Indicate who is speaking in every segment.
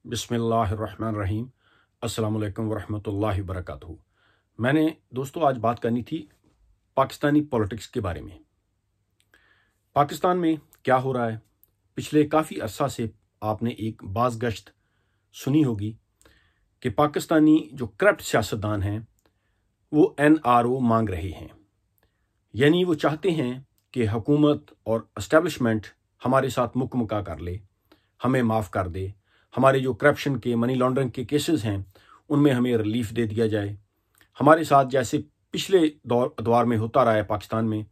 Speaker 1: बिस्मिल्लाहिर्रहमानिर्रहीम। अस्सलाम वालेकुम वरहमतुल्लाहि वबरकातुहू। मैंने दोस्तों आज बात करनी थी पाकिस्तानी पॉलिटिक्स के बारे में। पाकिस्तान में क्या हो रहा है। पिछले काफ़ी अरसा से आपने एक बाज़गश्त सुनी होगी कि पाकिस्तानी जो करप्ट सियासतदान हैं वो NRO मांग रहे हैं। यानी वो चाहते हैं कि हुकूमत और एस्टेब्लिशमेंट हमारे साथ मुकमका कर ले, हमें माफ़ कर दे, हमारे जो करप्शन के मनी लॉन्ड्रिंग के केसेस हैं उनमें हमें रिलीफ दे दिया जाए। हमारे साथ जैसे पिछले दौर में होता रहा है पाकिस्तान में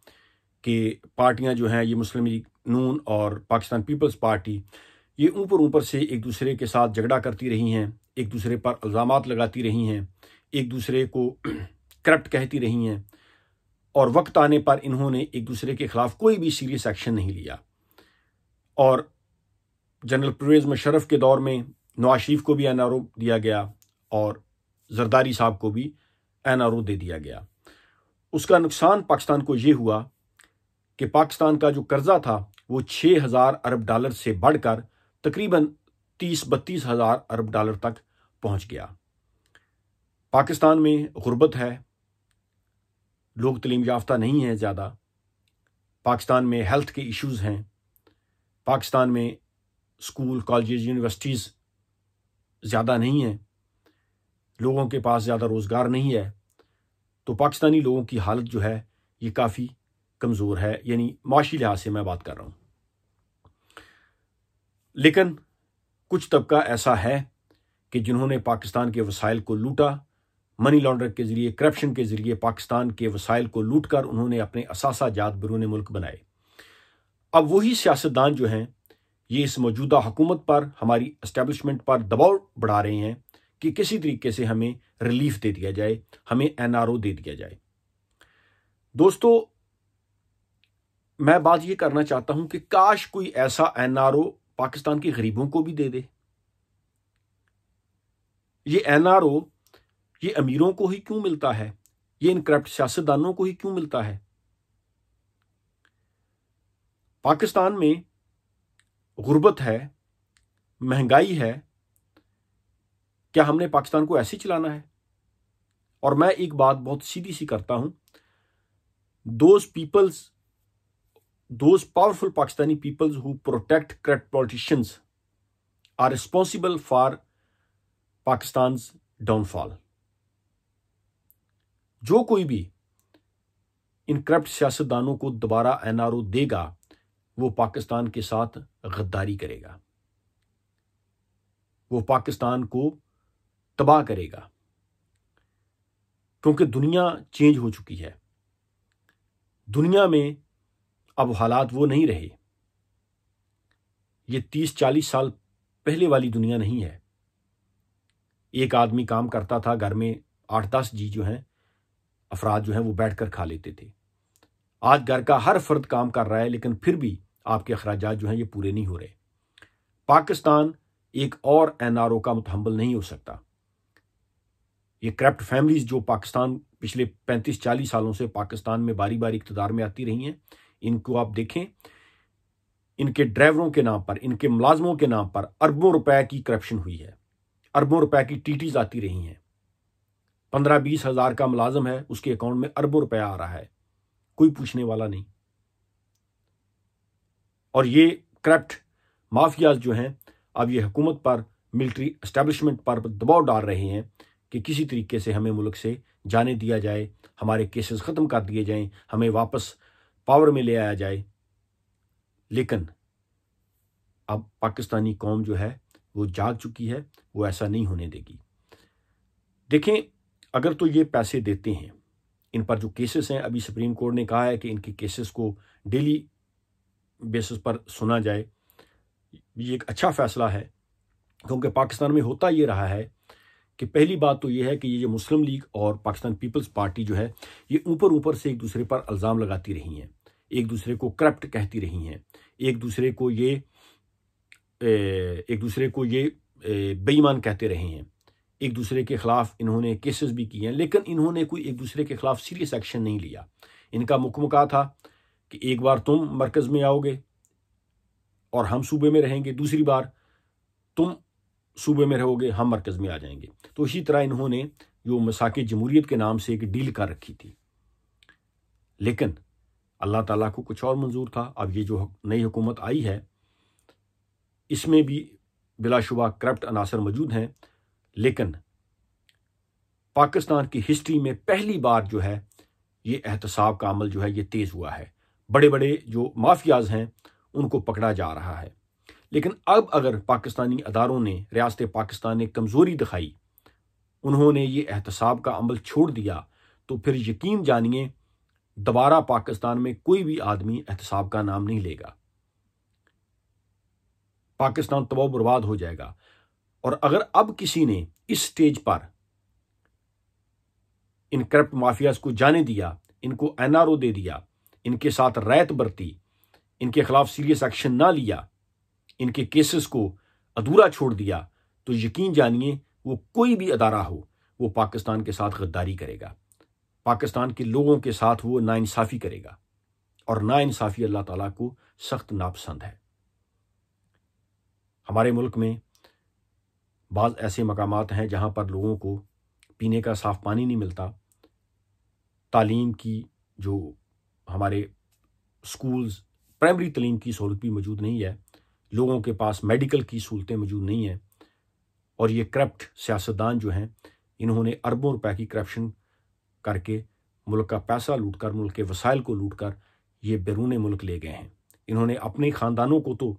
Speaker 1: कि पार्टियां जो हैं ये मुस्लिम लीग नून और पाकिस्तान पीपल्स पार्टी ये ऊपर से एक दूसरे के साथ झगड़ा करती रही हैं, एक दूसरे पर इल्ज़ामात लगाती रही हैं, एक दूसरे को करप्ट कहती रही हैं और वक्त आने पर इन्होंने एक दूसरे के खिलाफ कोई भी सीरियस एक्शन नहीं लिया। और जनरल परवेज़ मुशर्रफ के दौर में नवाज शरीफ को भी NRO दिया गया और जरदारी साहब को भी NRO दे दिया गया। उसका नुकसान पाकिस्तान को ये हुआ कि पाकिस्तान का जो कर्जा था वो 6,000 अरब डॉलर से बढ़कर तकरीबन 30-32 हज़ार अरब डॉलर तक पहुंच गया। पाकिस्तान में गुर्बत है, लोग तलीम याफ्ता नहीं हैं ज़्यादा, पाकिस्तान में हेल्थ के इश्यूज़ हैं, पाकिस्तान में स्कूल कॉलेजेस यूनिवर्सिटीज़ ज़्यादा नहीं हैं, लोगों के पास ज़्यादा रोज़गार नहीं है। तो पाकिस्तानी लोगों की हालत जो है ये काफ़ी कमज़ोर है, यानी माशी लिहाज से मैं बात कर रहा हूँ। लेकिन कुछ तबका ऐसा है कि जिन्होंने पाकिस्तान के वसाइल को लूटा, मनी लॉन्ड्रिंग के ज़रिए, करप्शन के ज़रिए पाकिस्तान के वसाइल को लूट कर उन्होंने अपने असासा जात बैरून मुल्क बनाए। अब वही सियासतदान जो हैं ये इस मौजूदा हुकूमत पर, हमारी एस्टेब्लिशमेंट पर दबाव बढ़ा रहे हैं कि किसी तरीके से हमें रिलीफ दे दिया जाए, हमें NRO दे दिया जाए। दोस्तों, मैं बात ये करना चाहता हूं कि काश कोई ऐसा NRO पाकिस्तान के गरीबों को भी दे दे। ये NRO ये अमीरों को ही क्यों मिलता है, ये इन करप्ट सियासतदानों को ही क्यों मिलता है। पाकिस्तान में गुर्बत है, महंगाई है, क्या हमने पाकिस्तान को ऐसे ही चलाना है। और मैं एक बात बहुत सीधी सी करता हूं, those powerful Pakistani peoples who protect corrupt politicians are responsible for Pakistan's downfall। जो कोई भी इन करप्ट सियासतदानों को दोबारा NRO देगा वो पाकिस्तान के साथ गद्दारी करेगा, वो पाकिस्तान को तबाह करेगा, क्योंकि दुनिया चेंज हो चुकी है। दुनिया में अब हालात वो नहीं रहे, ये 30-40 साल पहले वाली दुनिया नहीं है। एक आदमी काम करता था, घर में 8-10 जी जो हैं अफराद जो हैं वो बैठकर खा लेते थे। आज घर का हर फर्द काम कर रहा है लेकिन फिर भी आपके अखराजात जो हैं ये पूरे नहीं हो रहे। पाकिस्तान एक और NRO का मुतहम्मिल नहीं हो सकता। ये करप्ट फैमिलीज जो पाकिस्तान पिछले 35-40 सालों से पाकिस्तान में बारी बारी इक़्तिदार में आती रही हैं, इनको आप देखें, इनके ड्राइवरों के नाम पर, इनके मुलाजमों के नाम पर अरबों रुपए की करप्शन हुई है, अरबों रुपए की टीटीज आती रही हैं। 15-20 हज़ार का मुलाजम है, उसके अकाउंट में अरबों रुपया आ रहा है, कोई पूछने वाला नहीं। और ये करप्ट माफियाज जो हैं अब ये हुकूमत पर, मिलिट्री एस्टेब्लिशमेंट पर दबाव डाल रहे हैं कि किसी तरीके से हमें मुल्क से जाने दिया जाए, हमारे केसेस ख़त्म कर दिए जाएं, हमें वापस पावर में ले आया जाए। लेकिन अब पाकिस्तानी कौम जो है वो जाग चुकी है, वो ऐसा नहीं होने देगी। देखें, अगर तो ये पैसे देते हैं, इन पर जो केसेस हैं, अभी सुप्रीम कोर्ट ने कहा है कि इनके केसेस को डेली बेसिस पर सुना जाए। ये एक अच्छा फैसला है, क्योंकि पाकिस्तान में होता ये रहा है कि पहली बात तो ये है कि ये मुस्लिम लीग और पाकिस्तान पीपल्स पार्टी जो है ये ऊपर से एक दूसरे पर इल्ज़ाम लगाती रही हैं, एक दूसरे को करप्ट कहती रही हैं, एक दूसरे को ये बेईमान कहते रहे हैं, एक दूसरे के खिलाफ इन्होंने केसेस भी किए हैं, लेकिन इन्होंने कोई एक दूसरे के खिलाफ सीरियस एक्शन नहीं लिया। इनका मुकमका था कि एक बार तुम मरकज़ में आओगे और हम सूबे में रहेंगे, दूसरी बार तुम सूबे में रहोगे, हम मरकज़ में आ जाएंगे। तो इसी तरह इन्होंने जो मसाके जमहूरियत के नाम से एक डील कर रखी थी, लेकिन अल्लाह ताला को कुछ और मंजूर था। अब ये जो नई हुकूमत आई है, इसमें भी बिलाशुबा करप्ट अनासर मौजूद हैं, लेकिन पाकिस्तान की हिस्ट्री में पहली बार जो है ये एहतसाब का अमल जो है ये तेज़ हुआ है। बड़े बड़े जो माफियाज हैं उनको पकड़ा जा रहा है। लेकिन अब अगर पाकिस्तानी अदारों ने, रियासत पाकिस्तान ने कमज़ोरी दिखाई, उन्होंने ये एहतसाब का अमल छोड़ दिया, तो फिर यकीन जानिए दोबारा पाकिस्तान में कोई भी आदमी एहतसाब का नाम नहीं लेगा। पाकिस्तान तबाह बर्बाद हो जाएगा। और अगर अब किसी ने इस स्टेज पर इन करप्ट माफियाज को जाने दिया, इनको एनआरओ दे दिया, इनके साथ रैत बरती, इनके खिलाफ सीरियस एक्शन ना लिया, इनके केसेस को अधूरा छोड़ दिया, तो यकीन जानिए वो कोई भी अदारा हो, वो पाकिस्तान के साथ गद्दारी करेगा, पाकिस्तान के लोगों के साथ वो नाइंसाफ़ी करेगा। और नाइंसाफ़ी अल्लाह ताला को सख्त नापसंद है। हमारे मुल्क में बाज़ ऐसे मकामात हैं जहाँ पर लोगों को पीने का साफ़ पानी नहीं मिलता, तालीम की जो हमारे स्कूल्स, प्राइमरी तालीम की सहूलत भी मौजूद नहीं है, लोगों के पास मेडिकल की सहूलतें मौजूद नहीं हैं। और ये करप्ट सियासतदान जो हैं, इन्होंने अरबों रुपए की करप्शन करके मुल्क का पैसा लूट कर, मुल्क के वसाइल को लूट कर ये बैरून मुल्क ले गए हैं। इन्होंने अपने ख़ानदानों को तो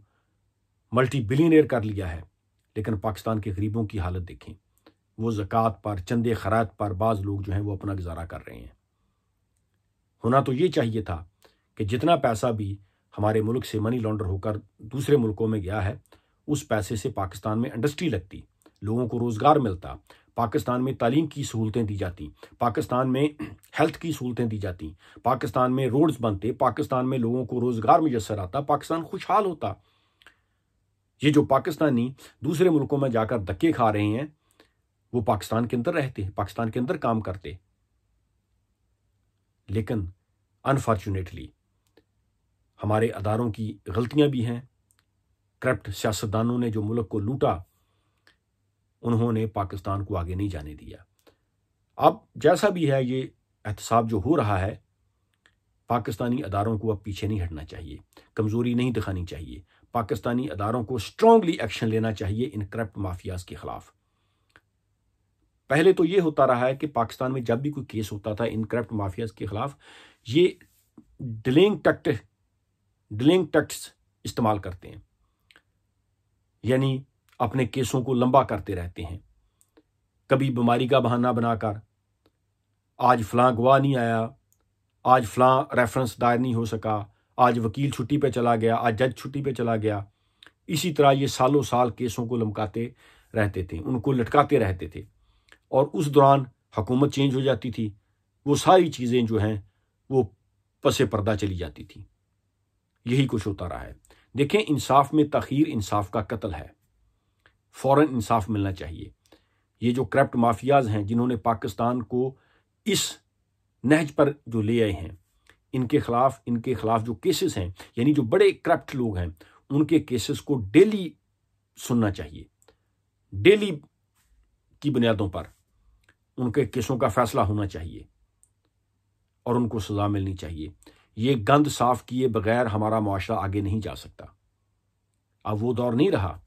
Speaker 1: मल्टी बिलियनियर कर लिया है, लेकिन पाकिस्तान के गरीबों की हालत देखें। वो ज़कात पर, चंदे खैरात पर बाज़ लोग जो हैं वो अपना गुजारा कर रहे हैं। होना तो ये चाहिए था कि जितना पैसा भी हमारे मुल्क से मनी लॉन्डर होकर दूसरे मुल्कों में गया है, उस पैसे से पाकिस्तान में इंडस्ट्री लगती, लोगों को रोज़गार मिलता, पाकिस्तान में तालीम की सहूलतें दी जाती, पाकिस्तान में हेल्थ की सहूलतें दी जाती, पाकिस्तान में रोड्स बनते, पाकिस्तान में लोगों को रोज़गार मुयस्सर आता, पाकिस्तान खुशहाल होता। ये जो पाकिस्तानी दूसरे मुल्कों में जाकर धक्के खा रहे हैं, वो पाकिस्तान के अंदर रहते, पाकिस्तान के अंदर काम करते, लेकिन अनफॉर्चुनेटली हमारे अदारों की गलतियां भी हैं। करप्ट सियासतदानों ने जो मुल्क को लूटा, उन्होंने पाकिस्तान को आगे नहीं जाने दिया। अब जैसा भी है ये एहतसाब जो हो रहा है, पाकिस्तानी अदारों को अब पीछे नहीं हटना चाहिए, कमज़ोरी नहीं दिखानी चाहिए। पाकिस्तानी अदारों को स्ट्रांगली एक्शन लेना चाहिए इन करप्ट माफियाज के खिलाफ। पहले तो ये होता रहा है कि पाकिस्तान में जब भी कोई केस होता था इन करप्ट माफियाज के खिलाफ, ये डिलेइंग टैक्ट्स इस्तेमाल करते हैं, यानी अपने केसों को लंबा करते रहते हैं। कभी बीमारी का बहाना बनाकर, आज फलां गवाह नहीं आया, आज फलां रेफरेंस दायर नहीं हो सका, आज वकील छुट्टी पे चला गया, आज जज छुट्टी पे चला गया। इसी तरह ये सालों साल केसों को लमकाते रहते थे, उनको लटकाते रहते थे, और उस दौरान हुकूमत चेंज हो जाती थी, वो सारी चीज़ें जो हैं वो पसे पर्दा चली जाती थी। यही कुछ होता रहा है। देखें, इंसाफ में तखीर इंसाफ का कत्ल है, फ़ौरन इंसाफ मिलना चाहिए। ये जो करप्ट माफियाज हैं जिन्होंने पाकिस्तान को इस नहज पर जो ले आए हैं, इनके खिलाफ जो केसेस हैं, यानी जो बड़े करप्ट लोग हैं, उनके केसेस को डेली सुनना चाहिए, डेली की बुनियादों पर उनके केसों का फैसला होना चाहिए और उनको सजा मिलनी चाहिए। ये गंद साफ किए बगैर हमारा मुआशरा आगे नहीं जा सकता। अब वो दौर नहीं रहा,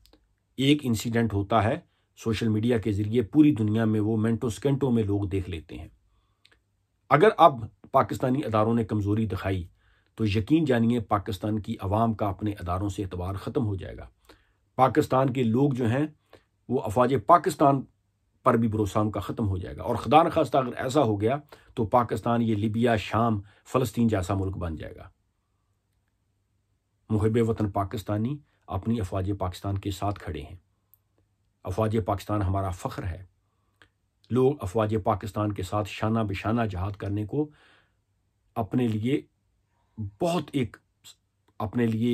Speaker 1: एक इंसिडेंट होता है सोशल मीडिया के जरिए पूरी दुनिया में वो मिनटों सेकंडों में लोग देख लेते हैं। अगर अब पाकिस्तानी अदारों ने कमज़ोरी दिखाई तो यकीन जानिए पाकिस्तान की अवाम का अपने अदारों से एतबार ख़त्म हो जाएगा। पाकिस्तान के लोग जो हैं वो अफवाज पाकिस्तान पर भी भरोसा उनका ख़त्म हो जाएगा। और खुदा न खास्ता अगर ऐसा हो गया तो पाकिस्तान ये लिबिया, शाम, फ़लस्तीन जैसा मुल्क बन जाएगा। मुहिब वतन पाकिस्तानी अपनी अफवाज पाकिस्तान के साथ खड़े हैं। अफवाज पाकिस्तान हमारा फ़ख्र है। लोग अफवाज पाकिस्तान के साथ शाना बिशाना जहाद करने को अपने लिए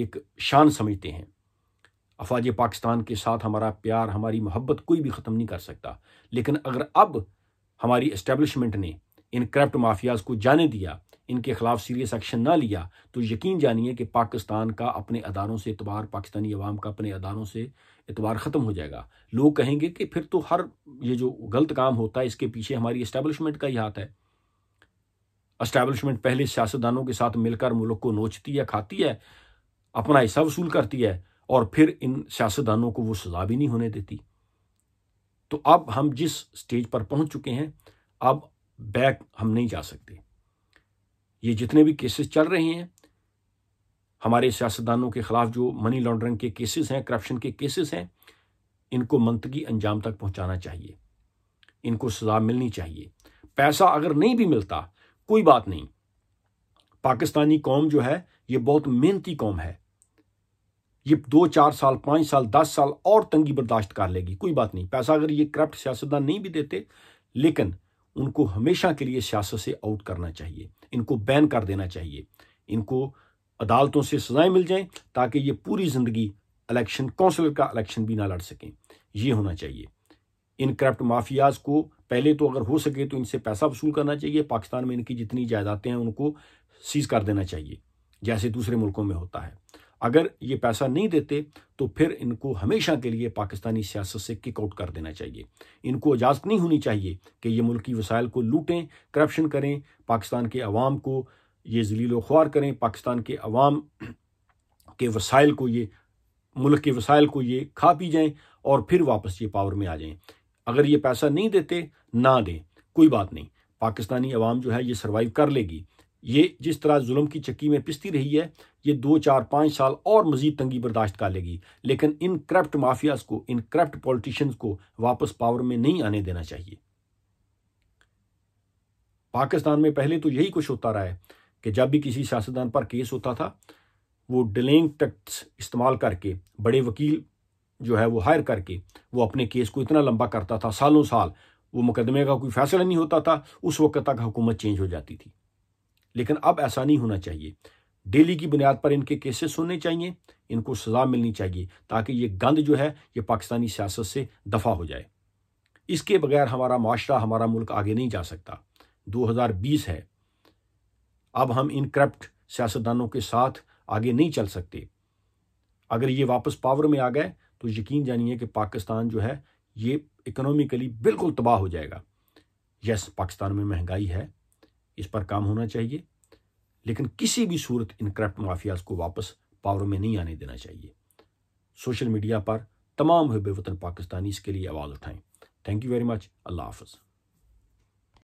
Speaker 1: एक शान समझते हैं। अफवाज पाकिस्तान के साथ हमारा प्यार, हमारी मोहब्बत कोई भी ख़त्म नहीं कर सकता। लेकिन अगर अब हमारी एस्टेब्लिशमेंट ने इन करप्ट माफियाज को जाने दिया, इनके खिलाफ सीरियस एक्शन ना लिया तो यकीन जानिए कि पाकिस्तान का अपने अदारों से एतबार, पाकिस्तानी अवाम का अपने अदारों से एतबार ख़त्म हो जाएगा। लोग कहेंगे कि फिर तो हर ये जो गलत काम होता है इसके पीछे हमारी एस्टैब्लिशमेंट का ही हाथ है। एस्टैब्लिशमेंट पहले सियासतदानों के साथ मिलकर मुल्क को नोचती है, खाती है, अपना हिस्सा वसूल करती है और फिर इन सियासतदानों को वो सजा भी नहीं होने देती। तो अब हम जिस स्टेज पर पहुंच चुके हैं, अब बैक हम नहीं जा सकते। ये जितने भी केसेस चल रहे हैं हमारे सियासतदानों के खिलाफ, जो मनी लॉन्ड्रिंग के केसेस हैं, करप्शन के केसेस हैं, इनको मंतकी अंजाम तक पहुंचाना चाहिए, इनको सजा मिलनी चाहिए। पैसा अगर नहीं भी मिलता कोई बात नहीं, पाकिस्तानी कौम जो है ये बहुत मेहनती कौम है, ये 2-4 साल, 5 साल, 10 साल और तंगी बर्दाश्त कर लेगी, कोई बात नहीं। पैसा अगर ये करप्ट सियासतदान नहीं भी देते, लेकिन उनको हमेशा के लिए सियासत से आउट करना चाहिए, इनको बैन कर देना चाहिए, इनको अदालतों से सजाएं मिल जाएं ताकि ये पूरी जिंदगी इलेक्शन, काउंसिलर का इलेक्शन भी ना लड़ सकें। ये होना चाहिए। इन करप्ट माफियाज को पहले तो अगर हो सके तो इनसे पैसा वसूल करना चाहिए, पाकिस्तान में इनकी जितनी जायदादें हैं उनको सीज कर देना चाहिए जैसे दूसरे मुल्कों में होता है। अगर ये पैसा नहीं देते तो फिर इनको हमेशा के लिए पाकिस्तानी सियासत से किक आउट कर देना चाहिए। इनको इजाज़त नहीं होनी चाहिए कि ये मुल्की वसाइल को लूटें, करप्शन करें, पाकिस्तान के अवाम को ये ज़लील व ख्वार करें, पाकिस्तान के अवाम के वसाइल को, ये मुल्क के वसाइल को ये खा पी जाएं और फिर वापस ये पावर में आ जाएं। अगर ये पैसा नहीं देते, ना दें, कोई बात नहीं, पाकिस्तानी अवाम जो है ये सर्वाइव कर लेगी। ये जिस तरह जुल्म की चक्की में पिसती रही है, ये 2, 4, 5 साल और मजीद तंगी बर्दाश्त कर लेगी, लेकिन इन करप्ट माफियाज को, इन करप्ट पॉलिटिशियंस को वापस पावर में नहीं आने देना चाहिए। पाकिस्तान में पहले तो यही कुछ होता रहा है कि जब भी किसी सियासतदान पर केस होता था, वो डिलेइंग टैक्टिक्स इस्तेमाल करके, बड़े वकील जो है वो हायर करके, वो अपने केस को इतना लंबा करता था, सालों साल, वो मुकदमे का कोई फैसला नहीं होता था, उस वक्त तक हुकूमत चेंज हो जाती थी। लेकिन अब ऐसा नहीं होना चाहिए। डेली की बुनियाद पर इनके केसेस सुनने चाहिए, इनको सजा मिलनी चाहिए ताकि ये गंद जो है ये पाकिस्तानी सियासत से दफा हो जाए। इसके बगैर हमारा माशरा, हमारा मुल्क आगे नहीं जा सकता। 2020 है, अब हम इन करप्ट सियासतदानों के साथ आगे नहीं चल सकते। अगर ये वापस पावर में आ गए तो यकीन जानिए कि पाकिस्तान जो है ये इकोनॉमिकली बिल्कुल तबाह हो जाएगा। यस, पाकिस्तान में महंगाई है, इस पर काम होना चाहिए, लेकिन किसी भी सूरत इन करप्ट माफियाज को वापस पावर में नहीं आने देना चाहिए। सोशल मीडिया पर तमाम हुए बेवतन पाकिस्तानी इसके लिए आवाज़ उठाएं। Thank you very much. अल्लाह हाफ़िज़।